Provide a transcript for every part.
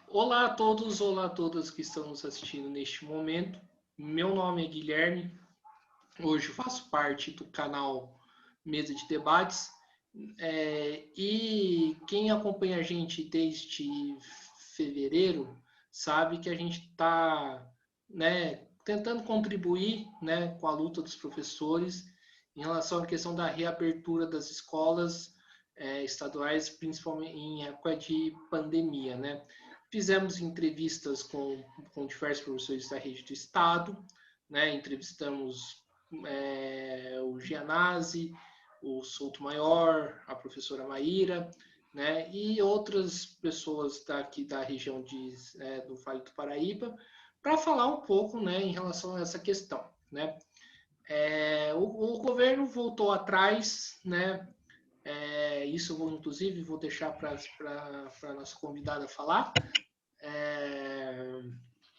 Olá a todos, olá a todas que estão nos assistindo neste momento. Meu nome é Guilherme, hoje faço parte do canal Mesa de Debates. E quem acompanha a gente desde fevereiro sabe que a gente está, tentando contribuir, com a luta dos professores em relação à questão da reabertura das escolas estaduais, principalmente em época de pandemia, né? Fizemos entrevistas com diversos professores da rede do Estado, né? Entrevistamos o Gianazzi, o Souto Maior, a professora Maíra, né? E outras pessoas daqui da região do Vale do Paraíba, para falar um pouco, né, em relação a essa questão, né? O governo voltou atrás, né? Isso eu vou, inclusive, vou deixar para a nossa convidada falar.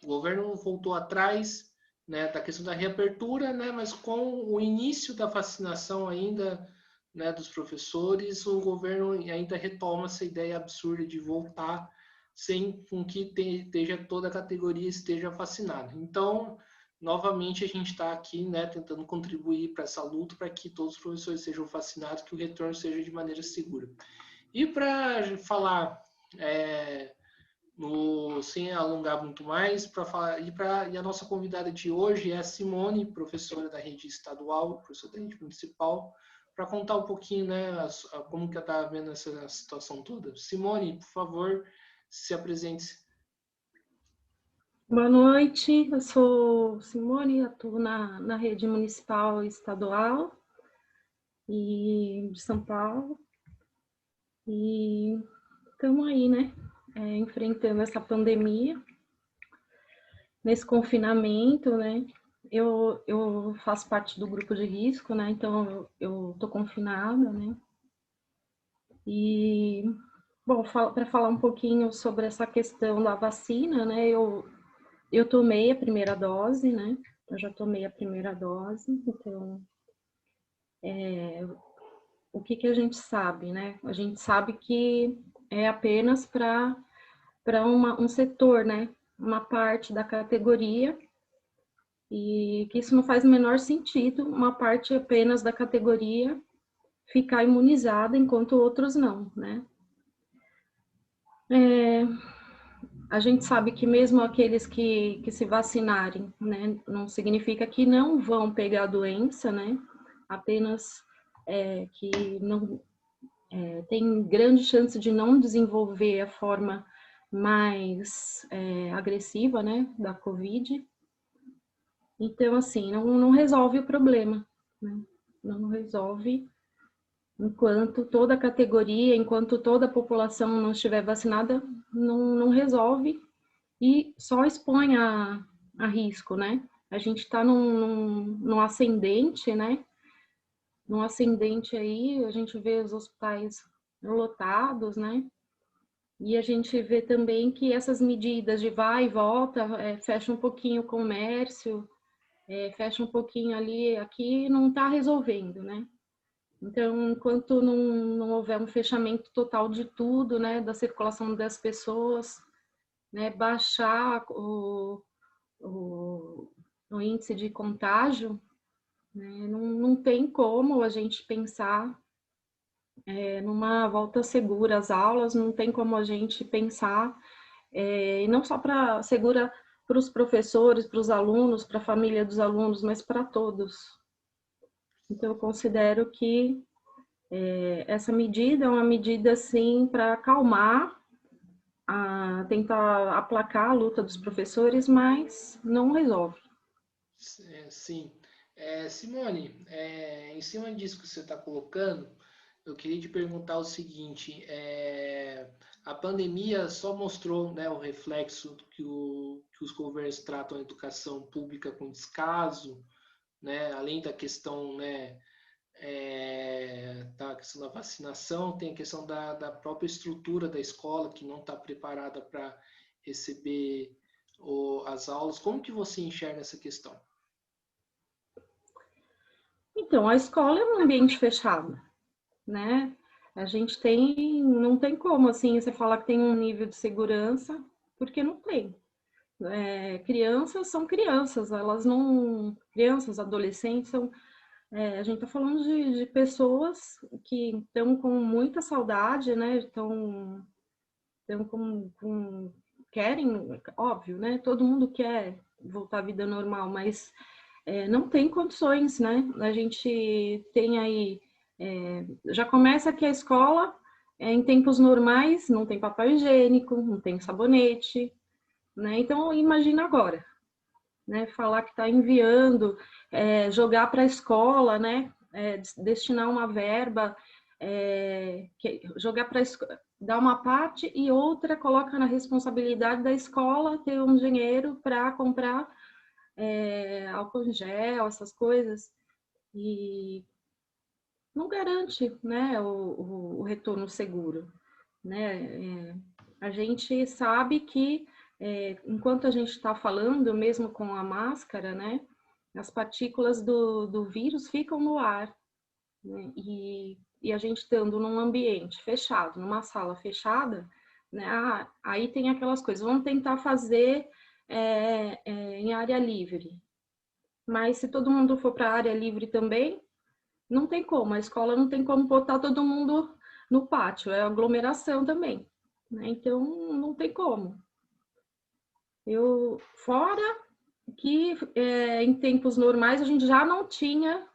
O governo voltou atrás, né, da questão da reabertura, né, mas com o início da vacinação ainda, né, dos professores, o governo ainda retoma essa ideia absurda de voltar sem com que esteja toda a categoria esteja vacinada. Então, novamente, a gente está aqui, né, tentando contribuir para essa luta, para que todos os professores sejam vacinados, que o retorno seja de maneira segura. E para falar sem alongar muito mais, para falar e a nossa convidada de hoje é a Simone, professora da rede estadual, professora da rede municipal, para contar um pouquinho, né, como que ela está vendo essa situação toda. Simone, por favor, se apresente. Boa noite, eu sou Simone, atuo na rede municipal e estadual de São Paulo e estamos aí, né, enfrentando essa pandemia, nesse confinamento, né, eu faço parte do grupo de risco, né, então eu tô confinada, né, e, bom, para falar um pouquinho sobre essa questão da vacina, né, eu tomei a primeira dose, né, eu já tomei a primeira dose, então o que a gente sabe, né? A gente sabe que é apenas para um setor, né? Uma parte da categoria, e que isso não faz o menor sentido, uma parte apenas da categoria ficar imunizada enquanto outros não, né? A gente sabe que mesmo aqueles que se vacinarem, né, não significa que não vão pegar a doença, né? Apenas que não tem grande chance de não desenvolver a forma mais agressiva, né, da Covid. Então, assim, não resolve o problema, né? Não resolve enquanto toda a categoria, enquanto toda a população não estiver vacinada, não resolve e só expõe a risco, né? A gente está num ascendente, né? Num ascendente aí, a gente vê os hospitais lotados, né? E a gente vê também que essas medidas de vai e volta, fecha um pouquinho o comércio, fecha um pouquinho ali, aqui não está resolvendo, né? Então, enquanto não houver um fechamento total de tudo, né, da circulação das pessoas, né, baixar o, o índice de contágio, né, não tem como a gente pensar numa volta segura às aulas, não tem como a gente pensar, e não só para segura para os professores, para os alunos, para a família dos alunos, mas para todos. Então, eu considero que essa medida é uma medida, assim, para acalmar, tentar aplacar a luta dos professores, mas não resolve. Sim. Simone, em cima disso que você está colocando, eu queria te perguntar o seguinte: a pandemia só mostrou, né, o reflexo do que os governos tratam a educação pública com descaso, né, além da questão, né, da questão da vacinação, tem a questão da própria estrutura da escola que não está preparada para receber as aulas. Como que você enxerga essa questão? Então, a escola é um ambiente fechado, né? A gente não tem como, assim, você falar que tem um nível de segurança, porque não tem. Crianças são crianças, elas não... Crianças, adolescentes, são... a gente está falando de pessoas que estão com muita saudade, né? Estão querem, óbvio, né? Todo mundo quer voltar à vida normal, mas não tem condições, né? A gente tem aí... já começa que a escola, em tempos normais, não tem papel higiênico, não tem sabonete, né? Então, imagina agora, né? Falar que está enviando, jogar para a escola, né? Destinar uma verba, jogar para dar uma parte e outra coloca na responsabilidade da escola ter um dinheiro para comprar álcool em gel, essas coisas, e não garante, né, o retorno seguro, né? A gente sabe que enquanto a gente está falando, mesmo com a máscara, né, as partículas do vírus ficam no ar, né? E a gente estando num ambiente fechado, numa sala fechada, né, aí tem aquelas coisas, vamos tentar fazer em área livre. Mas se todo mundo for para a área livre também, não tem como, a escola não tem como botar todo mundo no pátio, é aglomeração também, né? Então não tem como. Fora que em tempos normais a gente já não tinha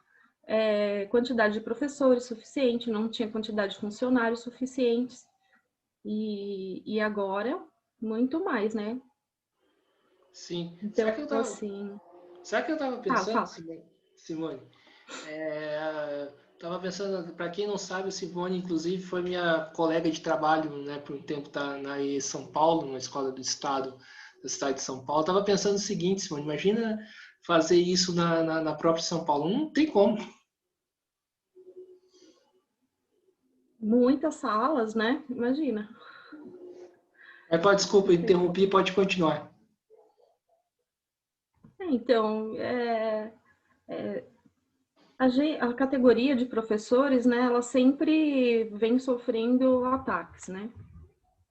quantidade de professores suficiente, não tinha quantidade de funcionários suficientes, e agora muito mais, né? Sim. Então, assim... Sabe o que eu estava pensando, Fala. Simone? Estava pensando, para quem não sabe, a Simone, inclusive, foi minha colega de trabalho, né, por um tempo na São Paulo, na escola do estado, da cidade de São Paulo. Estava pensando o seguinte, Simone, imagina fazer isso na própria São Paulo. Não tem como. Muitas salas, né? Imagina. Desculpa, interrompi, pode continuar. Então, a categoria de professores, né, ela sempre vem sofrendo ataques, né?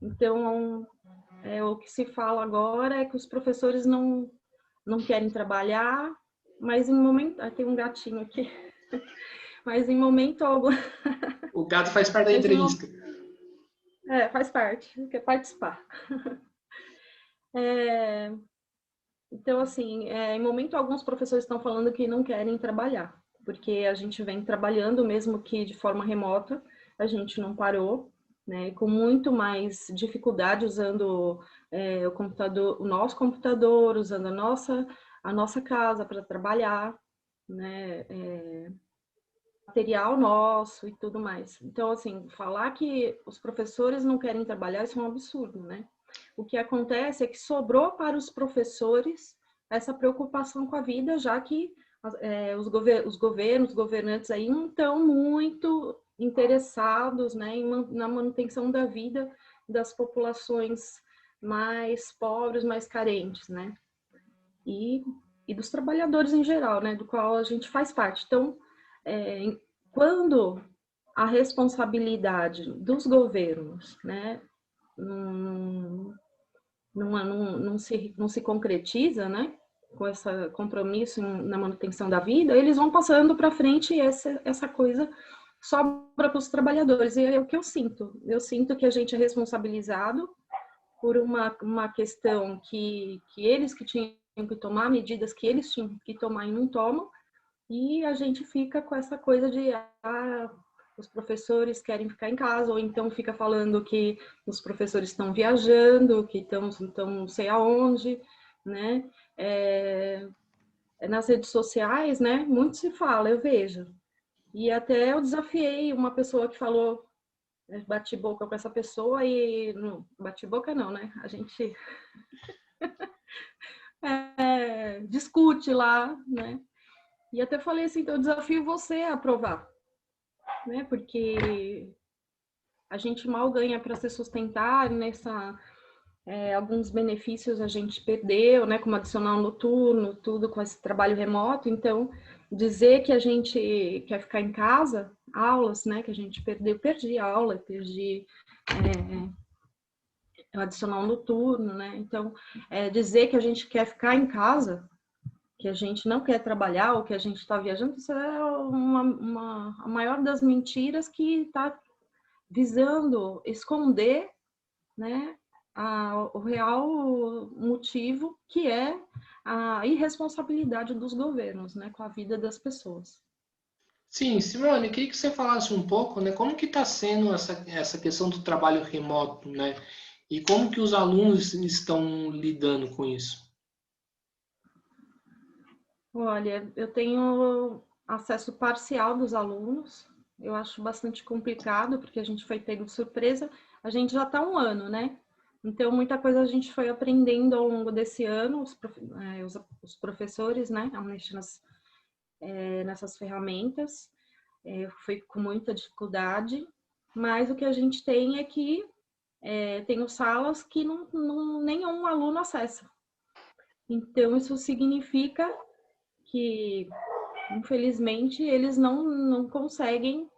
Então, o que se fala agora é que os professores não querem trabalhar, mas em momento... tem um gatinho aqui. Mas em momento algum... O gato faz parte da entrevista. Faz parte, quer participar. Então, assim, em momento algum, os professores estão falando que não querem trabalhar, porque a gente vem trabalhando, mesmo que de forma remota, a gente não parou, né? Com muito mais dificuldade usando o computador, o nosso computador, usando a nossa casa para trabalhar, né? Material nosso e tudo mais. Então, assim, falar que os professores não querem trabalhar, isso é um absurdo, né? O que acontece é que sobrou para os professores essa preocupação com a vida, já que os governantes aí não estão muito interessados, né, na manutenção da vida das populações mais pobres, mais carentes, né? E dos trabalhadores em geral, né, do qual a gente faz parte. Então, quando a responsabilidade dos governos, né, não se concretiza, né, com esse compromisso na manutenção da vida, eles vão passando para frente e essa coisa sobra para os trabalhadores. E é o que eu sinto. Eu sinto que a gente é responsabilizado por uma questão que eles que tinham que tomar, medidas que eles tinham que tomar e não tomam, e a gente fica com essa coisa de os professores querem ficar em casa, ou então fica falando que os professores estão viajando, que estão não sei aonde, né? Nas redes sociais, né? Muito se fala, eu vejo. E até eu desafiei uma pessoa que falou, bati boca com essa pessoa e... Não, bati boca não, né? A gente discute lá, né? E até falei assim, então eu desafio você a aprovar, né? Porque a gente mal ganha para se sustentar alguns benefícios a gente perdeu, né? Como adicional noturno, tudo com esse trabalho remoto. Então, dizer que a gente quer ficar em casa, aulas, né? Que a gente perdi aula, perdi o adicional noturno, né? Então, dizer que a gente quer ficar em casa, que a gente não quer trabalhar ou que a gente está viajando, isso é a maior das mentiras que está visando esconder, né, o real motivo, que é a irresponsabilidade dos governos, né, com a vida das pessoas. Sim, Simone, queria que você falasse um pouco, né, como que está sendo essa questão do trabalho remoto, né, e como que os alunos estão lidando com isso? Olha, eu tenho acesso parcial dos alunos, eu acho bastante complicado, porque a gente foi pego de surpresa, a gente já está 1 ano, né? Então, muita coisa a gente foi aprendendo ao longo desse ano, os professores, né, a mexer nessas ferramentas, foi com muita dificuldade, mas o que a gente tem é que tem salas que nenhum aluno acessa. Então, isso significa que, infelizmente, eles não conseguem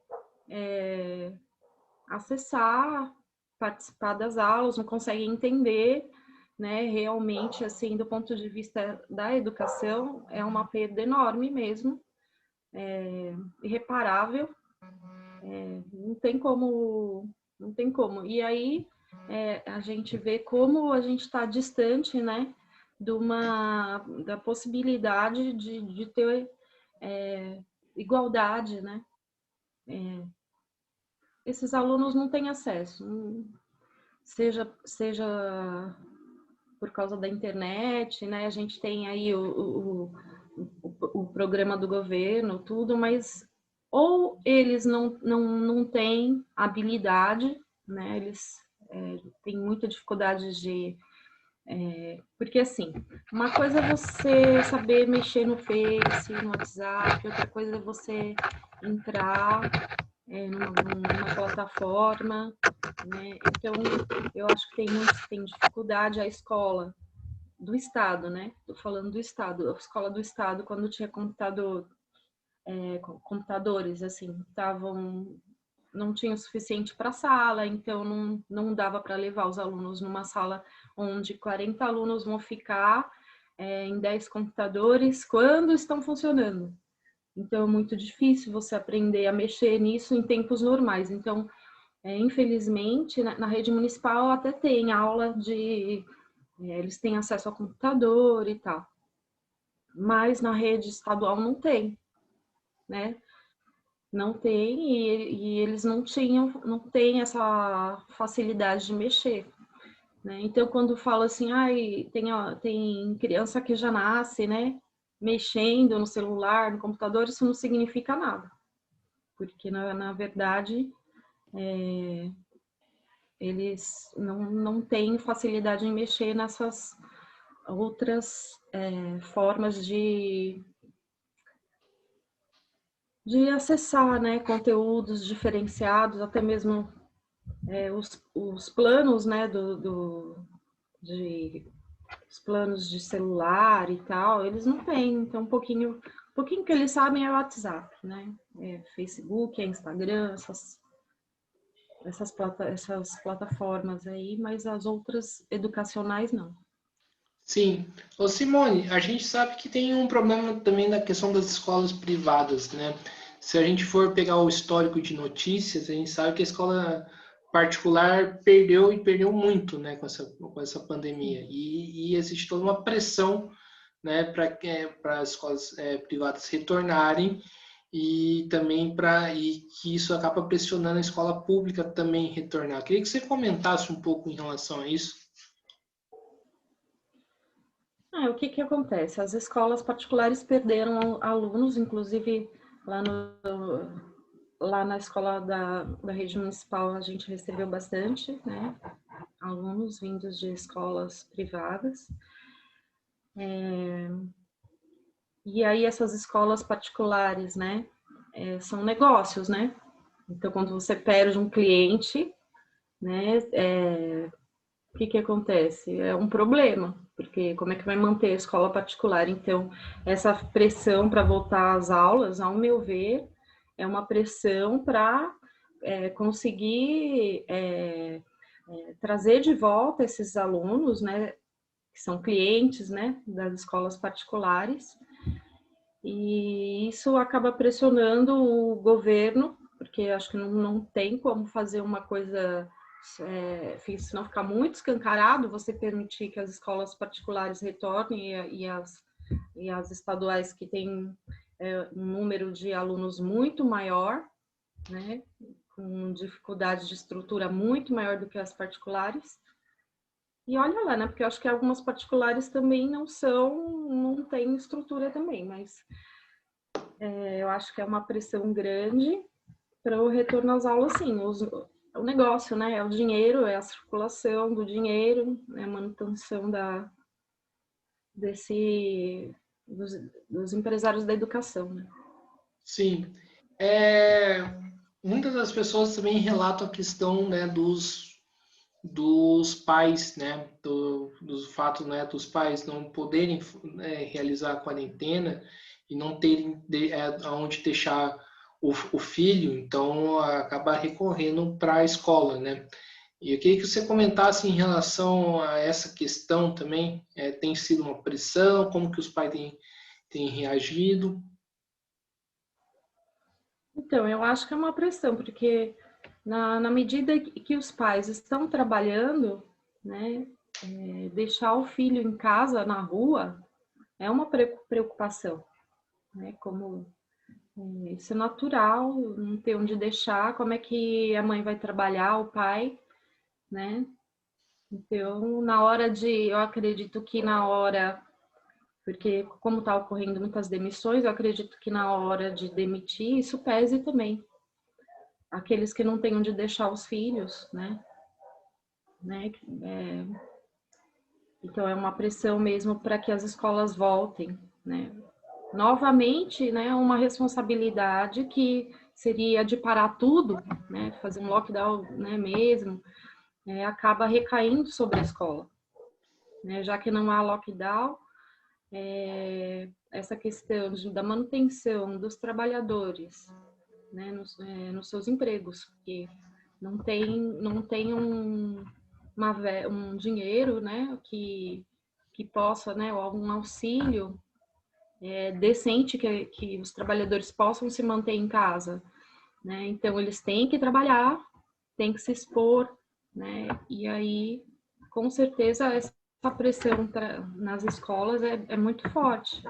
acessar, participar das aulas, não conseguem entender, né? Realmente, assim, do ponto de vista da educação, é uma perda enorme mesmo, irreparável, não tem como, não tem como. E aí a gente vê como a gente está distante, né, da possibilidade de ter igualdade, né? Esses alunos não têm acesso, seja por causa da internet, né? A gente tem aí o programa do governo, tudo, mas ou eles não têm habilidade, né? Eles têm muita dificuldade de... porque, assim, uma coisa é você saber mexer no Face, no WhatsApp, outra coisa é você entrar numa plataforma, né? Então, eu acho que tem muitos que têm dificuldade. A escola do Estado, né? Estou falando do Estado. A escola do Estado, quando tinha computadores, assim, não tinha o suficiente para a sala, então não dava para levar os alunos numa sala onde 40 alunos vão ficar em 10 computadores quando estão funcionando. Então, é muito difícil você aprender a mexer nisso em tempos normais. Então, infelizmente, na rede municipal até tem aula eles têm acesso ao computador e tal. Mas na rede estadual não tem, né? Não tem, e eles não têm essa facilidade de mexer, né? Então, quando fala assim, tem criança que já nasce, né, mexendo no celular, no computador, isso não significa nada. Porque, na verdade, eles não têm facilidade em mexer nessas outras formas de acessar, né, conteúdos diferenciados, até mesmo os planos, né, os planos de celular e tal, eles não têm. Então, um pouquinho que eles sabem é o WhatsApp, né, Facebook, Instagram, essas plataformas aí, mas as outras educacionais não. Sim. Ô Simone, a gente sabe que tem um problema também na questão das escolas privadas, né? Se a gente for pegar o histórico de notícias, a gente sabe que a escola particular perdeu e perdeu muito, né, com essa pandemia. E existe toda uma pressão, né, para as escolas privadas retornarem e também que isso acaba pressionando a escola pública também retornar. Queria que você comentasse um pouco em relação a isso. O que acontece? As escolas particulares perderam alunos, inclusive lá na escola da rede municipal a gente recebeu bastante, né, alunos vindos de escolas privadas. E aí essas escolas particulares, né, são negócios, né? Então, quando você perde um cliente, né, o que acontece? É um problema, porque como é que vai manter a escola particular? Então, essa pressão para voltar às aulas, ao meu ver, é uma pressão para conseguir trazer de volta esses alunos, né, que são clientes, né, das escolas particulares, e isso acaba pressionando o governo, porque acho que não tem como fazer uma coisa, se não ficar muito escancarado, você permitir que as escolas particulares retornem e as estaduais que têm um número de alunos muito maior, né, com dificuldade de estrutura muito maior do que as particulares. E olha lá, né, porque eu acho que algumas particulares também não têm estrutura também, mas eu acho que é uma pressão grande para o retorno às aulas, sim. O negócio, né, é o dinheiro, é a circulação do dinheiro, é a manutenção dos empresários da educação, né? Sim. Muitas das pessoas também relatam a questão, né, dos pais, né, do fato, né, dos pais não poderem, né, realizar a quarentena e não terem aonde deixar o filho, então acaba recorrendo para a escola, né? E eu queria que você comentasse em relação a essa questão também. Tem sido uma pressão? Como que os pais têm reagido? Então, eu acho que é uma pressão, porque na medida que os pais estão trabalhando, né, deixar o filho em casa, na rua, é uma preocupação, né? Como isso é natural, não ter onde deixar, como é que a mãe vai trabalhar, o pai, né? Então, eu acredito que na hora, porque como está ocorrendo muitas demissões, eu acredito que na hora de demitir, isso pese também. Aqueles que não têm onde deixar os filhos, né? Então, é uma pressão mesmo para que as escolas voltem, né? Novamente, né, uma responsabilidade que seria de parar tudo, né, fazer um lockdown, né, mesmo, acaba recaindo sobre a escola, né, já que não há lockdown, essa questão da manutenção dos trabalhadores, né, nos seus empregos, que não tem um dinheiro, né, que possa, né, algum auxílio decente que os trabalhadores possam se manter em casa, né? Então eles têm que trabalhar, têm que se expor, né? E aí, com certeza, essa pressão nas escolas é muito forte.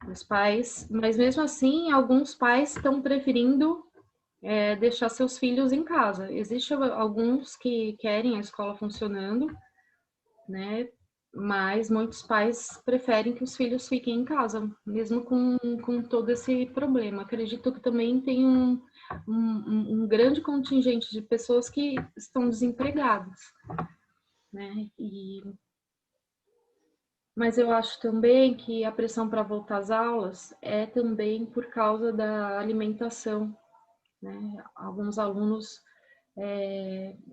Os pais, mas mesmo assim, alguns pais estão preferindo deixar seus filhos em casa. Existem alguns que querem a escola funcionando, né? Mas muitos pais preferem que os filhos fiquem em casa, mesmo com todo esse problema. Acredito que também tem um grande contingente de pessoas que estão desempregadas, né? Mas eu acho também que a pressão para voltar às aulas é também por causa da alimentação, né? Alguns alunos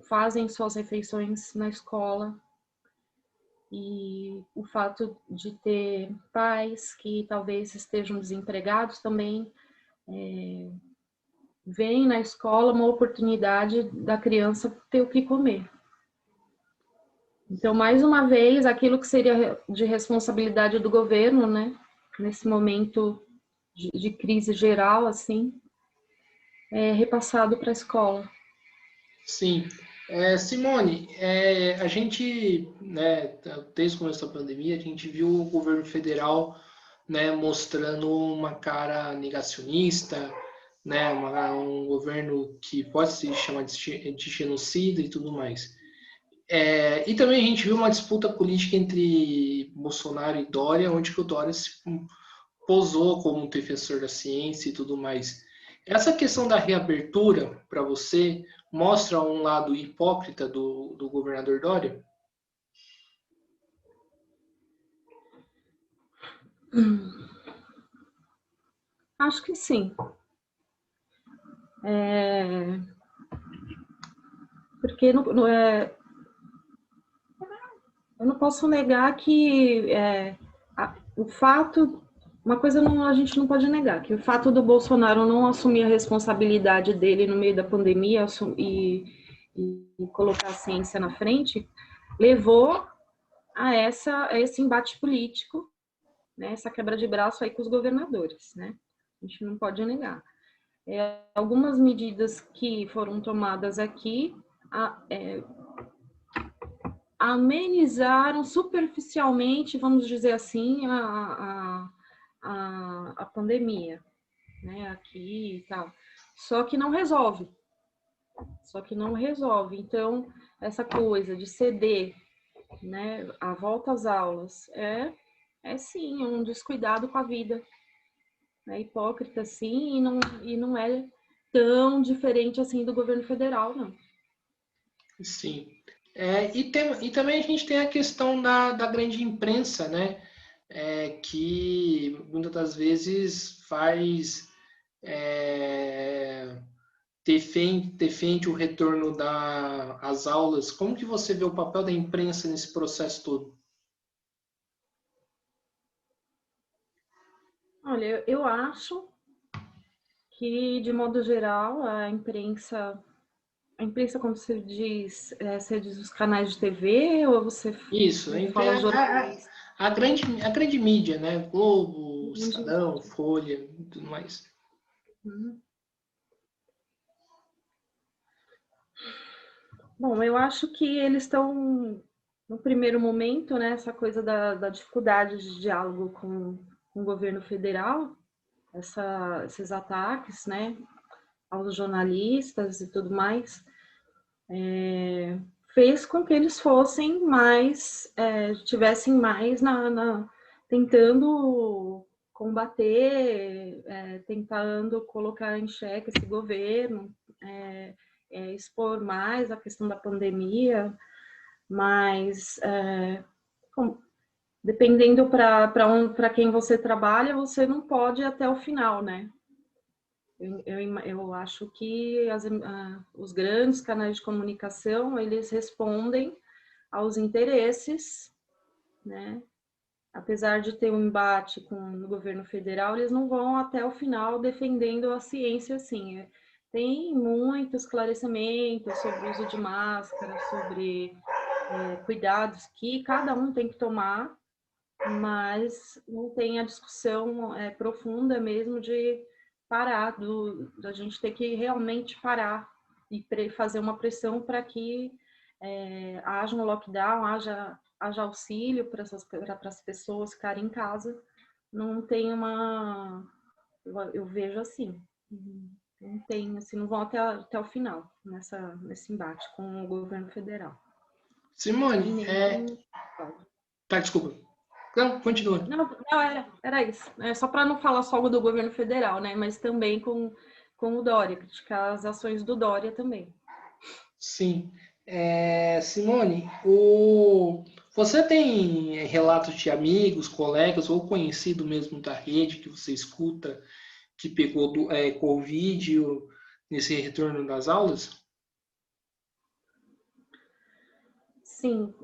fazem suas refeições na escola, e o fato de ter pais que talvez estejam desempregados também veem na escola uma oportunidade da criança ter o que comer. Então, mais uma vez, aquilo que seria de responsabilidade do governo, né, nesse momento de crise geral, assim, é repassado para a escola. Sim. Simone, a gente, né, desde o começo da pandemia, a gente viu o governo federal, né, mostrando uma cara negacionista, né, um governo que pode se chamar de genocida e tudo mais. E também a gente viu uma disputa política entre Bolsonaro e Dória, onde que o Dória se posou como um defensor da ciência e tudo mais. Essa questão da reabertura, para você, mostra um lado hipócrita do governador Dória? Acho que sim. Porque eu não posso negar que o fato, uma coisa a gente não pode negar, que o fato do Bolsonaro não assumir a responsabilidade dele no meio da pandemia e colocar a ciência na frente, levou a esse embate político, né, essa quebra de braço aí com os governadores, né? A gente não pode negar. Algumas medidas que foram tomadas aqui amenizaram superficialmente, vamos dizer assim, a pandemia, né, aqui e tal. Só que não resolve. Então, essa coisa de ceder, né, a volta às aulas é sim um descuidado com a vida. É hipócrita, sim, e não é tão diferente assim do governo federal, não. Sim. E também a gente tem a questão da grande imprensa, né? Que muitas das vezes faz defende o retorno às aulas. Como que você vê o papel da imprensa nesse processo todo? Olha, eu acho que, de modo geral, a imprensa, como você diz os canais de TV ou você Isso, fala jornalista? a grande mídia, né? Globo, Estadão, Folha e tudo mais. Uhum. Bom, eu acho que eles estão, no primeiro momento, né, essa coisa da dificuldade de diálogo com o governo federal, esses ataques, né, aos jornalistas e tudo mais, fez com que eles fossem mais, tivessem mais tentando combater, tentando colocar em xeque esse governo, expor mais a questão da pandemia, mas dependendo para quem você trabalha, você não pode ir até o final, né? Eu acho que os grandes canais de comunicação, eles respondem aos interesses, né? Apesar de ter um embate com o governo federal, eles não vão até o final defendendo a ciência, assim. Tem muito esclarecimento sobre o uso de máscara, sobre cuidados que cada um tem que tomar, mas não tem a discussão profunda mesmo de parar, da gente ter que realmente parar e fazer uma pressão para que haja um lockdown, haja auxílio para as pessoas ficarem em casa. Não tem eu vejo assim, não tem, assim, não vão até o final nesse embate com o governo federal. Simone, Tá, desculpa. Não, continua. Não, era isso. Só para não falar só do governo federal, né? Mas também com o Dória, criticar as ações do Dória também. Sim. Simone, você tem relatos de amigos, colegas ou conhecido mesmo da rede que você escuta que pegou Covid nesse retorno das aulas? Sim,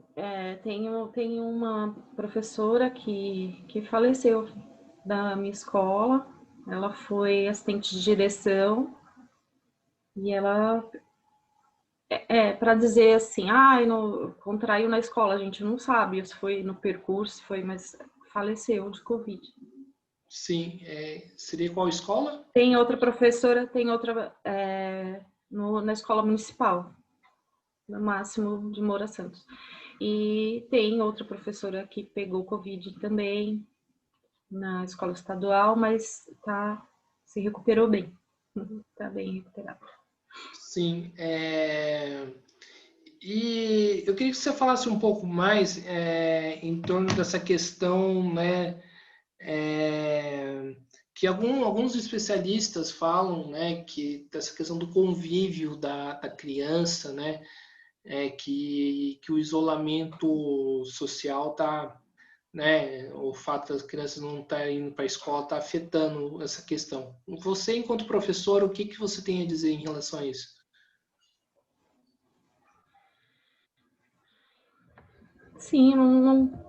tenho uma professora que faleceu da minha escola. Ela foi assistente de direção e ela para dizer assim, contraiu na escola, a gente não sabe se foi no percurso, mas faleceu de Covid. Sim, seria qual escola? Tem outra professora, na escola municipal, no Máximo de Moura Santos. E tem outra professora que pegou Covid também na escola estadual, mas se recuperou bem. Está bem recuperada. Sim. E eu queria que você falasse um pouco mais em torno dessa questão, né, que alguns especialistas falam, né, que dessa questão do convívio da criança, né, que o isolamento social está, né, o fato das crianças não estarem indo para a escola está afetando essa questão. Você, enquanto professor, o que você tem a dizer em relação a isso? Sim,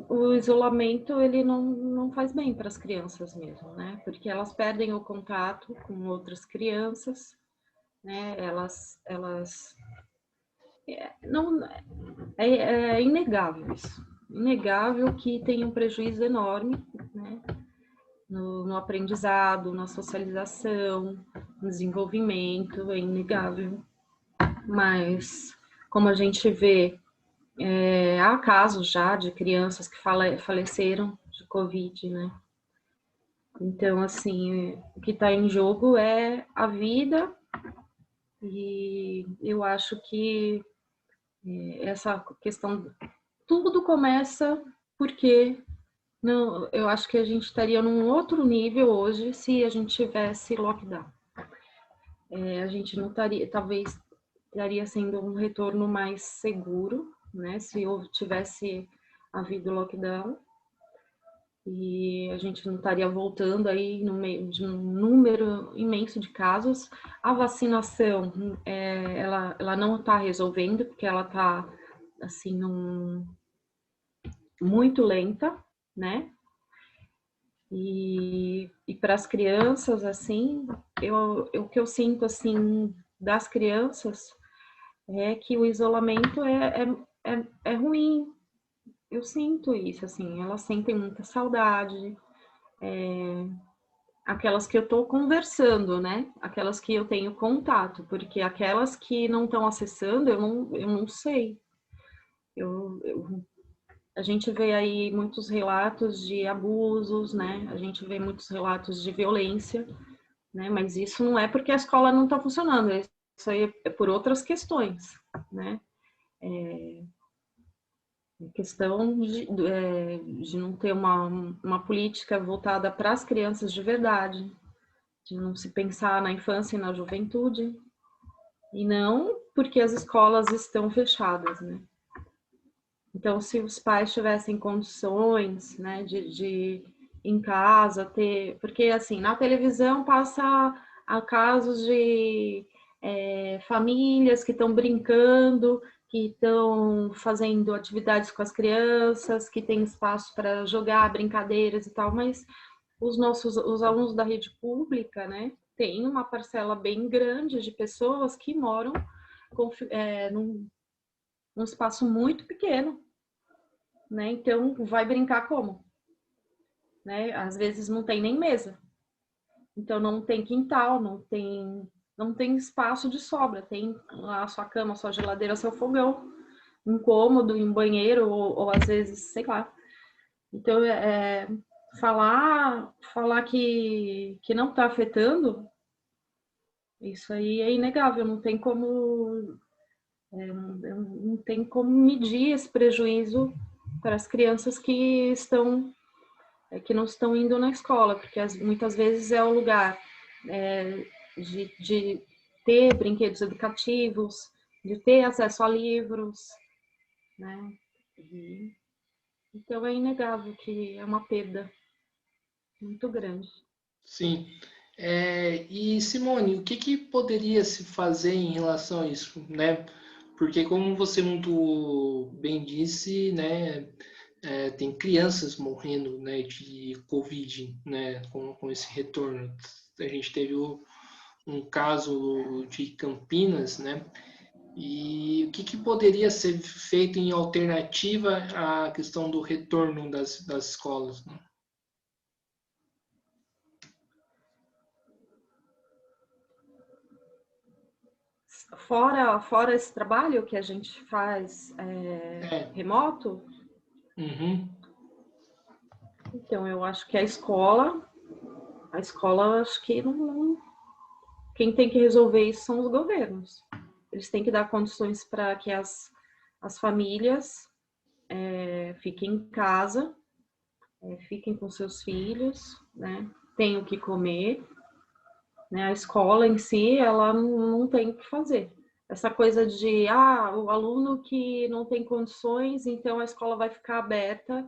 o isolamento ele não faz bem para as crianças mesmo, né? Porque elas perdem o contato com outras crianças, né? Elas Não, é inegável isso. Inegável que tem um prejuízo enorme, né? No aprendizado, na socialização, no desenvolvimento, é inegável. Mas, como a gente vê, há casos já de crianças que faleceram de Covid, né? Então, assim, o que está em jogo é a vida, e eu acho que essa questão, tudo começa porque não, eu acho que a gente estaria num outro nível hoje se a gente tivesse lockdown. A gente não estaria, talvez estaria sendo um retorno mais seguro, né? Se tivesse havido lockdown, e a gente não estaria voltando aí no meio de um número imenso de casos. A vacinação, ela não está resolvendo, porque ela está assim muito lenta, né? E para as crianças, assim, o que eu sinto, assim, das crianças é que o isolamento é ruim. Eu sinto isso, assim, elas sentem muita saudade, aquelas que eu estou conversando, né? Aquelas que eu tenho contato, porque aquelas que não estão acessando, eu não sei. A gente vê aí muitos relatos de abusos, né? A gente vê muitos relatos de violência, né? Mas isso não é porque a escola não está funcionando, isso aí é por outras questões, né? Questão de não ter uma política voltada para as crianças de verdade, de não se pensar na infância e na juventude, e não porque as escolas estão fechadas, né? Então, se os pais tivessem condições, né, de em casa ter, porque assim, na televisão passa a casos de famílias que estão brincando, que estão fazendo atividades com as crianças, que tem espaço para jogar brincadeiras e tal, mas os alunos da rede pública, né, tem uma parcela bem grande de pessoas que moram num espaço muito pequeno, né? Então, vai brincar como? Né? Às vezes não tem nem mesa. Então, não tem quintal, não tem espaço de sobra. Tem a sua cama, a sua geladeira, seu fogão, um cômodo, um banheiro, ou às vezes, sei lá. Então, falar que não está afetando, isso aí é inegável. Não tem como medir esse prejuízo para as crianças que não estão indo na escola, porque muitas vezes é o lugar de ter brinquedos educativos, de ter acesso a livros, né? Então é inegável que é uma perda muito grande. Sim. E Simone, o que poderia se fazer em relação a isso, né? Porque como você muito bem disse, né, tem crianças morrendo, né, de Covid, né, com esse retorno. A gente teve um caso de Campinas, né? E o que poderia ser feito em alternativa à questão do retorno das escolas, né? Fora esse trabalho que a gente faz remoto, Uhum. então eu acho que a escola acho que quem tem que resolver isso são os governos. Eles têm que dar condições para que as famílias fiquem em casa, fiquem com seus filhos, né? Tenham o que comer, né? A escola em si, ela não tem o que fazer. Essa coisa de, o aluno que não tem condições, então a escola vai ficar aberta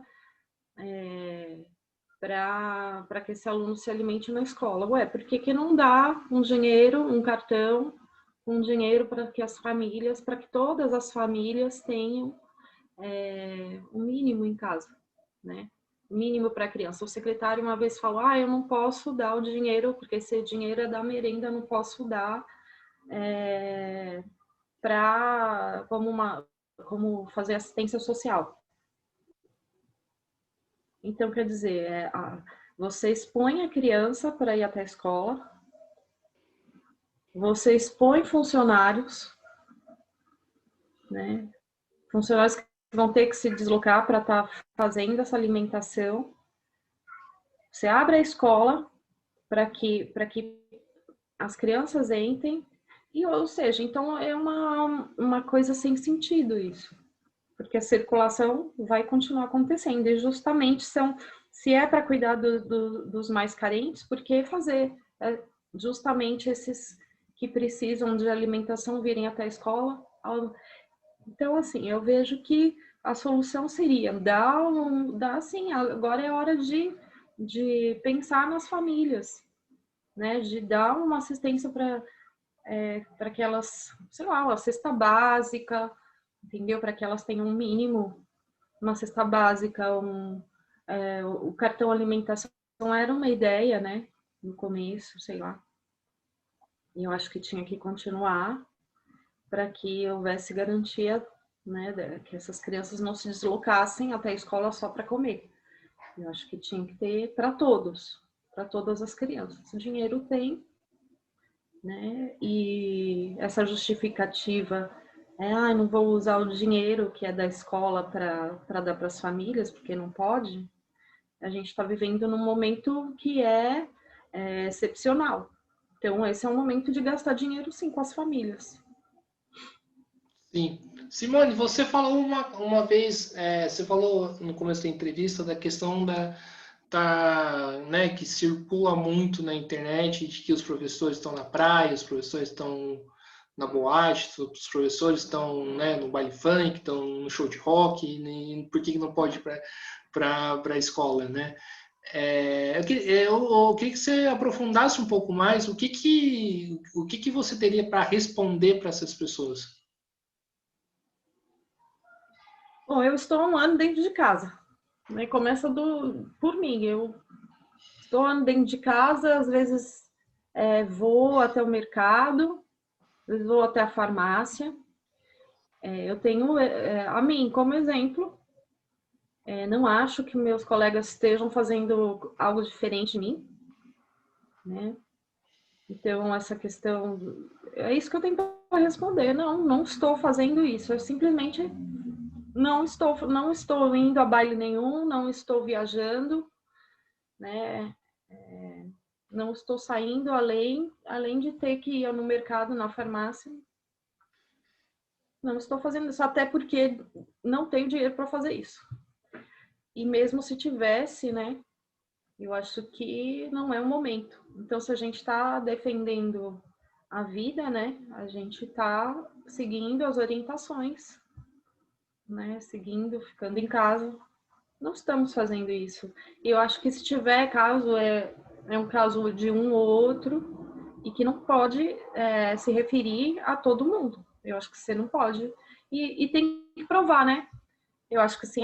para que esse aluno se alimente na escola. Ué, por que não dá um dinheiro, um cartão, um dinheiro para que as famílias, para que todas as famílias tenham o mínimo em casa, né? Mínimo para a criança. O secretário uma vez falou: eu não posso dar o dinheiro, porque esse dinheiro é da merenda, eu não posso dar como fazer assistência social. Então, quer dizer, você expõe a criança para ir até a escola, você expõe funcionários, né? Funcionários que vão ter que se deslocar para estar fazendo essa alimentação. Você abre a escola para que as crianças entrem, ou seja, então é uma coisa sem sentido isso, porque a circulação vai continuar acontecendo, e justamente se é para cuidar dos mais carentes, por que fazer justamente esses que precisam de alimentação virem até a escola? Então, assim, eu vejo que a solução seria dar assim, agora é hora de pensar nas famílias, né? De dar uma assistência para que elas, sei lá, uma cesta básica, entendeu? Para que elas tenham um mínimo, uma cesta básica, o cartão alimentação era uma ideia, né? No começo, sei lá. E eu acho que tinha que continuar para que houvesse garantia, né, que essas crianças não se deslocassem até a escola só para comer. Eu acho que tinha que ter para todos, para todas as crianças. O dinheiro tem, né? E essa justificativa não vou usar o dinheiro que é da escola para dar para as famílias, porque não pode. A gente está vivendo num momento que é excepcional. Então, esse é um momento de gastar dinheiro, sim, com as famílias. Sim. Simone, você falou uma vez, você falou no começo da entrevista da questão né, que circula muito na internet, de que os professores estão na praia, os professores estão na boate, os professores estão, né, no baile funk, estão no show de rock, e por que não pode ir para a escola, né? Eu queria que você aprofundasse um pouco mais o que você teria para responder para essas pessoas. Bom, eu estou há um ano dentro de casa. Né? Começa por mim. Eu estou andando dentro de casa, às vezes vou até o mercado, às vezes vou até a farmácia. Eu tenho a mim como exemplo. Não acho que meus colegas estejam fazendo algo diferente de mim. Né? Então, essa questão... É isso que eu tenho para responder. Não estou fazendo isso. Eu simplesmente não estou indo a baile nenhum, não estou viajando, né? Não estou saindo além de ter que ir no mercado, na farmácia. Não estou fazendo isso, até porque não tenho dinheiro para fazer isso. E mesmo se tivesse, né? Eu acho que não é o momento. Então, se a gente está defendendo a vida, né? A gente está seguindo as orientações, né? Seguindo, ficando em casa. Não estamos fazendo isso. Eu acho que se tiver caso, é um caso de um ou outro e que não pode se referir a todo mundo. Eu acho que você não pode. E tem que provar, né? Eu acho que assim,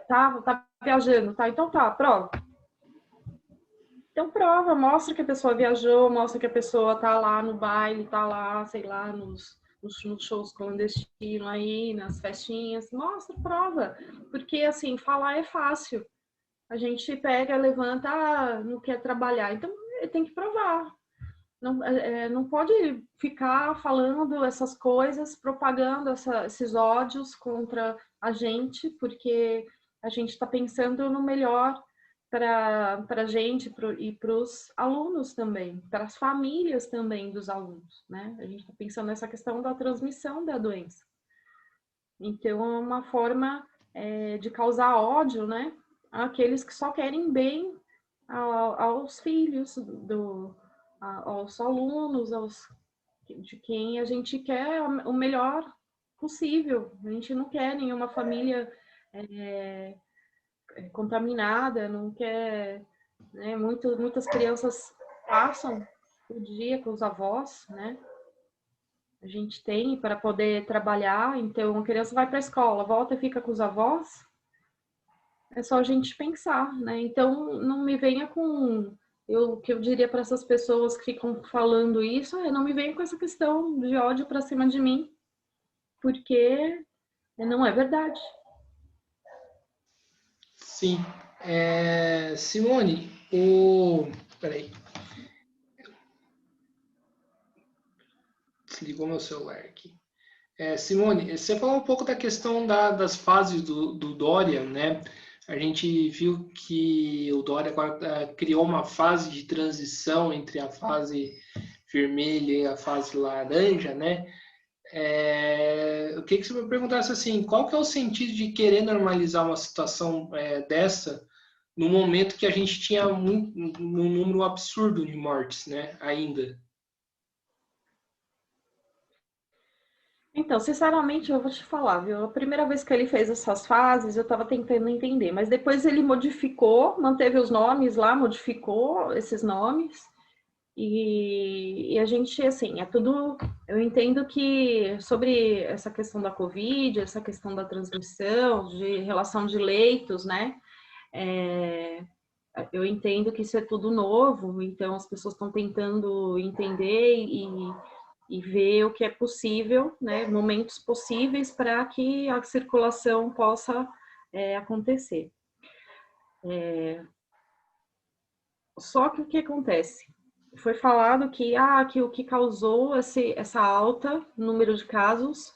tá viajando, tá? Então tá, prova. Então prova, mostra que a pessoa viajou, mostra que a pessoa tá lá no baile, tá lá, sei lá, nos shows clandestinos aí, nas festinhas, mostra, prova. Porque, assim, falar é fácil. A gente pega, levanta, não quer trabalhar. Então, tem que provar. Não pode ficar falando essas coisas, propagando esses ódios contra a gente, porque a gente está pensando no melhor para a gente e para os alunos também, para as famílias também dos alunos, né? A gente está pensando nessa questão da transmissão da doença. Então, é uma forma de causar ódio, né? Àqueles que só querem bem aos filhos, aos alunos, de quem a gente quer o melhor possível. A gente não quer nenhuma família contaminada, não quer, né? Muitas crianças passam o dia com os avós, né? A gente tem para poder trabalhar, então a criança vai para a escola, volta e fica com os avós, é só a gente pensar, né? Então não me venha com o que eu diria para essas pessoas que ficam falando isso, não me venha com essa questão de ódio para cima de mim, porque não é verdade. Sim. Simone, peraí, desligou meu celular aqui. Simone, você falou um pouco da questão das fases do Dória, né? A gente viu que o Dória agora criou uma fase de transição entre a fase vermelha e a fase laranja, né? Eu queria que você me perguntasse assim, qual que é o sentido de querer normalizar uma situação dessa no momento que a gente tinha um número absurdo de mortes, né? Ainda. Então, sinceramente, eu vou te falar, viu? A primeira vez que ele fez essas fases, eu estava tentando entender, mas depois ele modificou, manteve os nomes lá, modificou esses nomes, e a gente, assim, é tudo. Eu entendo que sobre essa questão da Covid, essa questão da transmissão, de relação de leitos, né? É, eu entendo que isso é tudo novo, então as pessoas estão tentando entender e ver o que é possível, né, momentos possíveis para que a circulação possa acontecer. Só que o que acontece? Foi falado que o que causou essa alta número de casos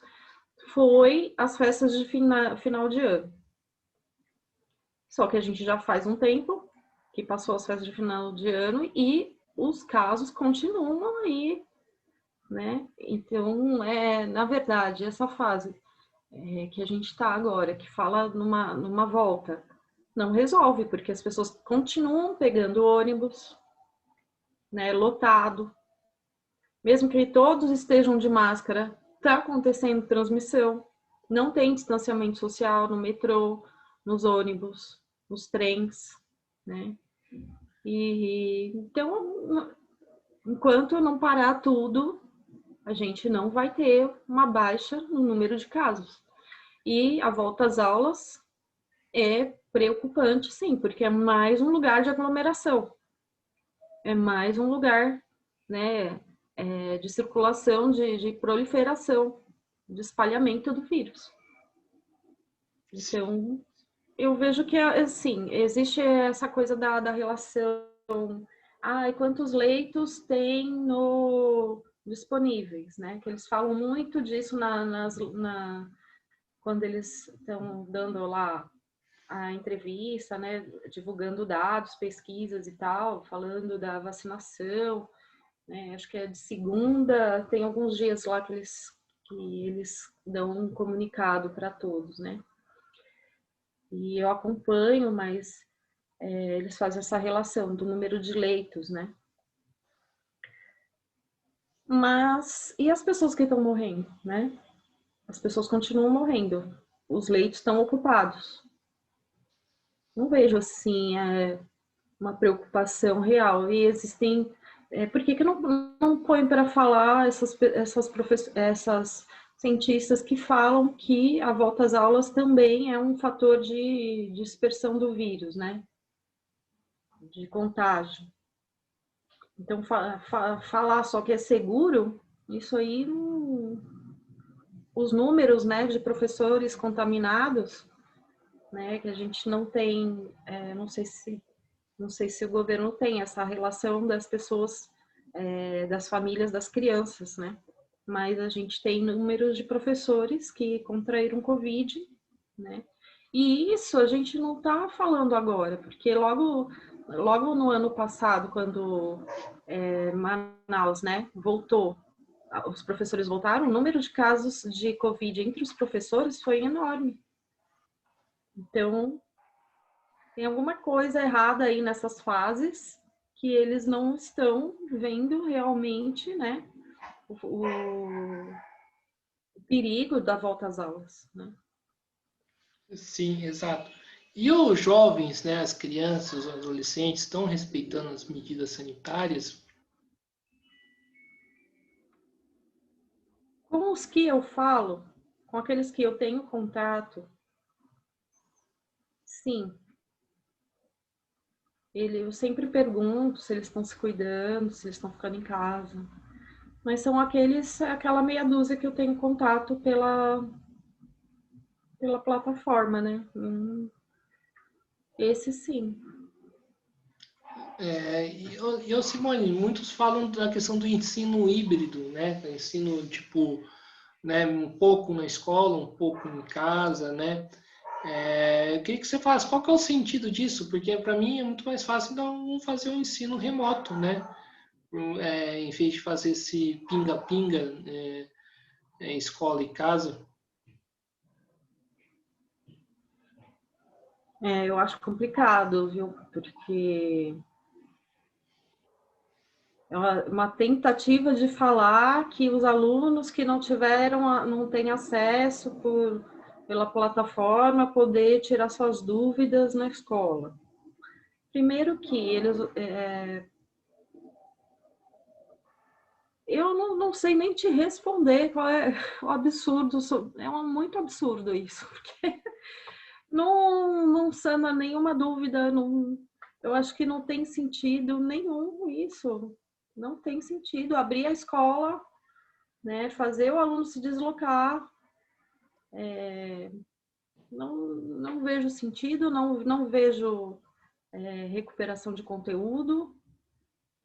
foi as festas de final de ano. Só que a gente já faz um tempo que passou as festas de final de ano e os casos continuam aí, né? Então, na verdade, essa fase que a gente está agora, que fala numa volta, não resolve, porque as pessoas continuam pegando ônibus, né, lotado, mesmo que todos estejam de máscara, está acontecendo transmissão, não tem distanciamento social no metrô, nos ônibus, nos trens, né? E então, enquanto não parar tudo, a gente não vai ter uma baixa no número de casos. E a volta às aulas é preocupante, sim, porque é mais um lugar de aglomeração, é mais um lugar, né, de circulação, de proliferação, de espalhamento do vírus. Então, eu vejo que, assim, existe essa coisa da relação. E quantos leitos tem disponíveis, né? Que eles falam muito disso quando eles estão dando lá a entrevista, né? Divulgando dados, pesquisas e tal, falando da vacinação, né? Acho que é de segunda, tem alguns dias lá que eles dão um comunicado para todos, né? E eu acompanho, mas eles fazem essa relação do número de leitos, né? Mas, e as pessoas que estão morrendo, né? As pessoas continuam morrendo, os leitos estão ocupados. Não vejo, assim, uma preocupação real. E existem... por que não põe para falar essas cientistas que falam que a volta às aulas também é um fator de dispersão do vírus, né? De contágio. Então, falar só que é seguro, isso aí, os números, né, de professores contaminados, né, que a gente não tem, não sei se o governo tem essa relação das pessoas, das famílias, das crianças, né, mas a gente tem números de professores que contraíram Covid, né, e isso a gente não está falando agora, porque logo no ano passado, quando Manaus, né, voltou, os professores voltaram, o número de casos de Covid entre os professores foi enorme. Então, tem alguma coisa errada aí nessas fases que eles não estão vendo realmente, né, o perigo da volta às aulas, né? Sim, exato. E os jovens, né, as crianças, os adolescentes, estão respeitando as medidas sanitárias? Com os que eu falo, com aqueles que eu tenho contato, sim. Eu sempre pergunto se eles estão se cuidando, se eles estão ficando em casa. Mas são aquela meia dúzia que eu tenho contato pela plataforma, né? Esse sim. Simone, muitos falam da questão do ensino híbrido, né? Ensino, tipo, né, um pouco na escola, um pouco em casa, né? Eu queria que você falasse qual que é o sentido disso, porque para mim é muito mais fácil então fazer um ensino remoto, né? Em vez de fazer esse pinga-pinga, escola e casa. Eu acho complicado, viu? Porque é uma tentativa de falar que os alunos que não têm acesso pela plataforma, poder tirar suas dúvidas na escola. Primeiro que eu não sei nem te responder qual é o absurdo, muito absurdo isso, porque não sana nenhuma dúvida, eu acho que não tem sentido nenhum isso. Não tem sentido abrir a escola, né, fazer o aluno se deslocar. Não vejo sentido, não vejo recuperação de conteúdo,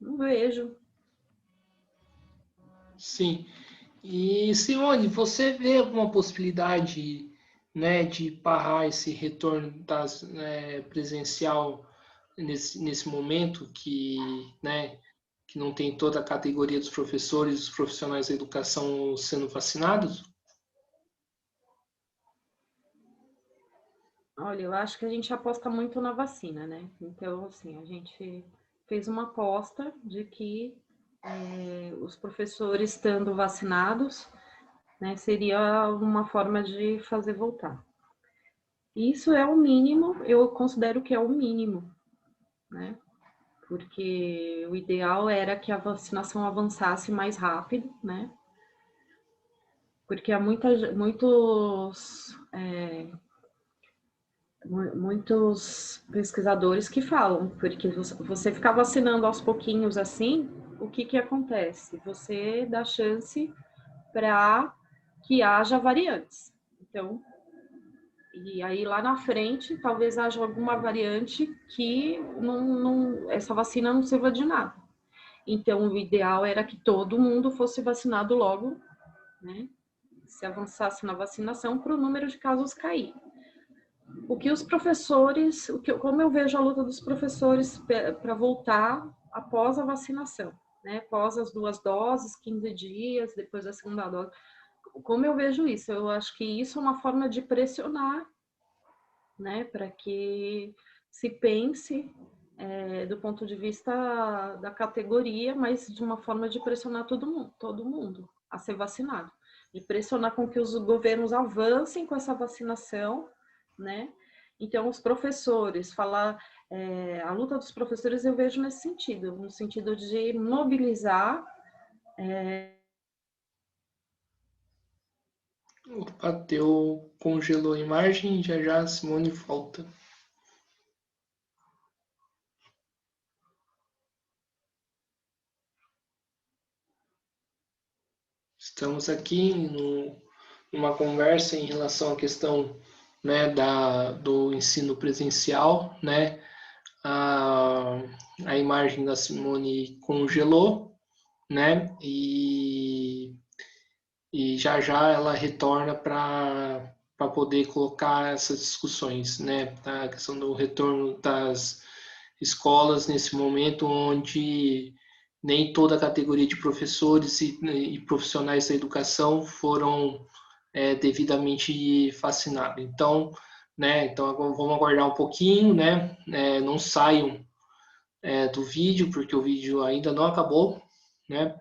não vejo. Sim. E Simone, você vê alguma possibilidade, né, de barrar esse retorno presencial nesse momento que, né, que não tem toda a categoria dos professores, dos profissionais da educação sendo vacinados? Olha, eu acho que a gente aposta muito na vacina, né? Então, assim, a gente fez uma aposta de que os professores estando vacinados, né, seria uma forma de fazer voltar. Isso é o mínimo, eu considero que é o mínimo, né? Porque o ideal era que a vacinação avançasse mais rápido, né? Porque há muitos pesquisadores que falam, porque você ficar vacinando aos pouquinhos assim, o que acontece? Você dá chance para que haja variantes. Então, e aí lá na frente, talvez haja alguma variante que essa vacina não sirva de nada. Então, o ideal era que todo mundo fosse vacinado logo, né? Se avançasse na vacinação para o número de casos cair. O que os professores, como eu vejo a luta dos professores para voltar após a vacinação, né? Após as 2 doses, 15 dias, depois da segunda dose. Como eu vejo isso? Eu acho que isso é uma forma de pressionar, né? Para que se pense do ponto de vista da categoria, mas de uma forma de pressionar todo mundo a ser vacinado. De pressionar com que os governos avancem com essa vacinação, né? Então, os professores, a luta dos professores eu vejo nesse sentido, no sentido de mobilizar. Opa, deu, congelou a imagem, já já a Simone volta. Estamos aqui numa conversa em relação à questão, né, do ensino presencial, né? A imagem da Simone congelou, né? E já já ela retorna para poder colocar essas discussões, né? A questão do retorno das escolas nesse momento onde nem toda a categoria de professores e profissionais da educação foram devidamente vacinados. Então, né? Então vamos aguardar um pouquinho, né? Não saiam do vídeo porque o vídeo ainda não acabou, né?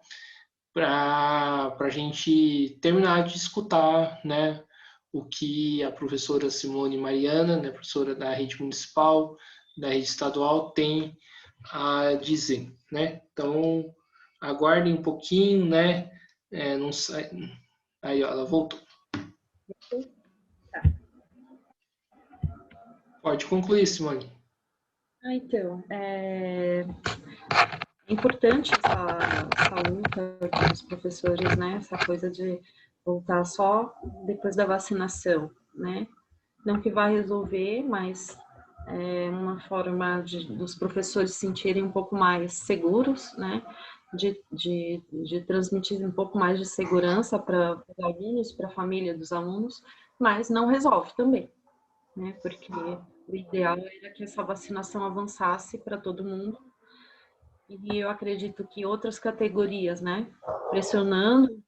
Para a gente terminar de escutar, né, o que a professora Simone Mariana, né, professora da rede municipal, da rede estadual, tem a dizer, né? Então, aguardem um pouquinho, né? Não sai... Aí, ó, ela voltou. Pode concluir, Simone. Então, É importante essa luta dos professores, né? Essa coisa de voltar só depois da vacinação, né? Não que vai resolver, mas é uma forma dos professores se sentirem um pouco mais seguros, né? De transmitir um pouco mais de segurança para os alunos, para a família dos alunos, mas não resolve também, né? Porque o ideal era que essa vacinação avançasse para todo mundo. E eu acredito que outras categorias, né, pressionando,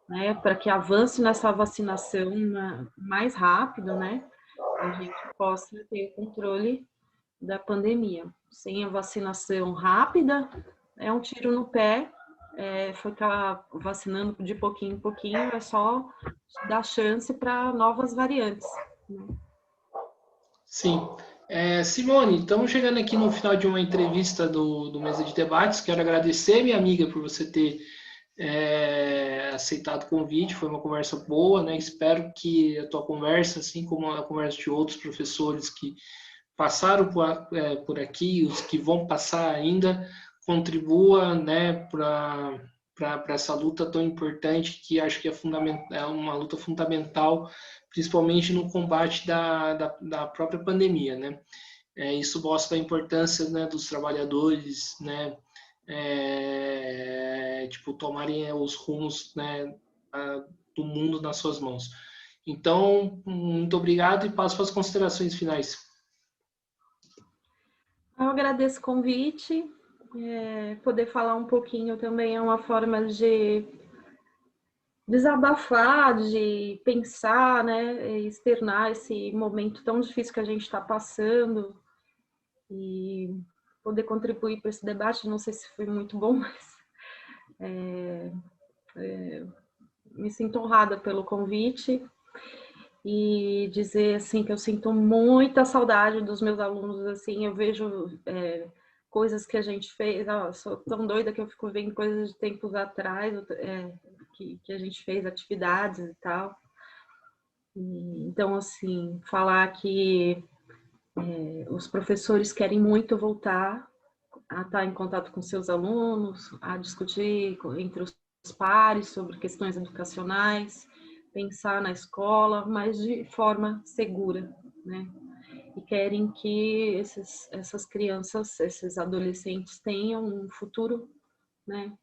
né, para que avance nessa vacinação mais rápido, né, a gente possa ter o controle da pandemia. Sem a vacinação rápida, é um tiro no pé, ficar vacinando de pouquinho em pouquinho, é só dar chance para novas variantes, né? Sim. Simone, estamos chegando aqui no final de uma entrevista do Mesa de Debates. Quero agradecer, minha amiga, por você ter aceitado o convite. Foi uma conversa boa, né? Espero que a tua conversa, assim como a conversa de outros professores que passaram por aqui, os que vão passar ainda, contribua, né, para essa luta tão importante, que acho que é uma luta fundamental, principalmente no combate da própria pandemia, né? Isso mostra a importância, né, dos trabalhadores, né, tipo, tomarem os rumos, né, do mundo nas suas mãos. Então, muito obrigado e passo para as considerações finais. Eu agradeço o convite. Poder falar um pouquinho também é uma forma de desabafar, de pensar, né, externar esse momento tão difícil que a gente está passando e poder contribuir para esse debate. Não sei se foi muito bom, mas me sinto honrada pelo convite e dizer assim que eu sinto muita saudade dos meus alunos. Assim, eu vejo coisas que a gente fez. Sou tão doida que eu fico vendo coisas de tempos atrás, que a gente fez, atividades e tal. Então, assim, falar que os professores querem muito voltar a estar em contato com seus alunos, a discutir entre os pares sobre questões educacionais, pensar na escola, mas de forma segura, né? E querem que essas crianças, esses adolescentes tenham um futuro, né,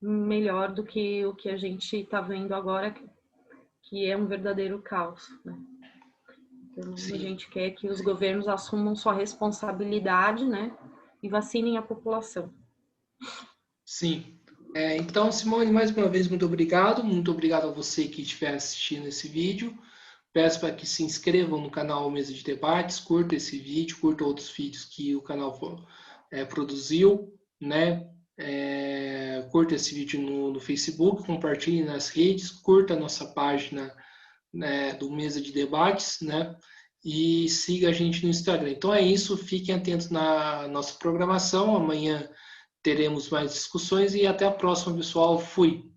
melhor do que o que a gente está vendo agora, que é um verdadeiro caos, né? Então, Sim. a gente quer que os governos assumam sua responsabilidade, né, e vacinem a população. Sim. Então, Simone, mais uma vez, muito obrigado. Muito obrigado a você que estiver assistindo esse vídeo. Peço para que se inscrevam no canal Mesa de Debates, curta esse vídeo, curta outros vídeos que o canal produziu, né? Curta esse vídeo no Facebook, compartilhe nas redes, curta a nossa página, né, do Mesa de Debates, né? E siga a gente no Instagram. Então é isso, fiquem atentos na nossa programação. Amanhã teremos mais discussões e até a próxima, pessoal. Fui!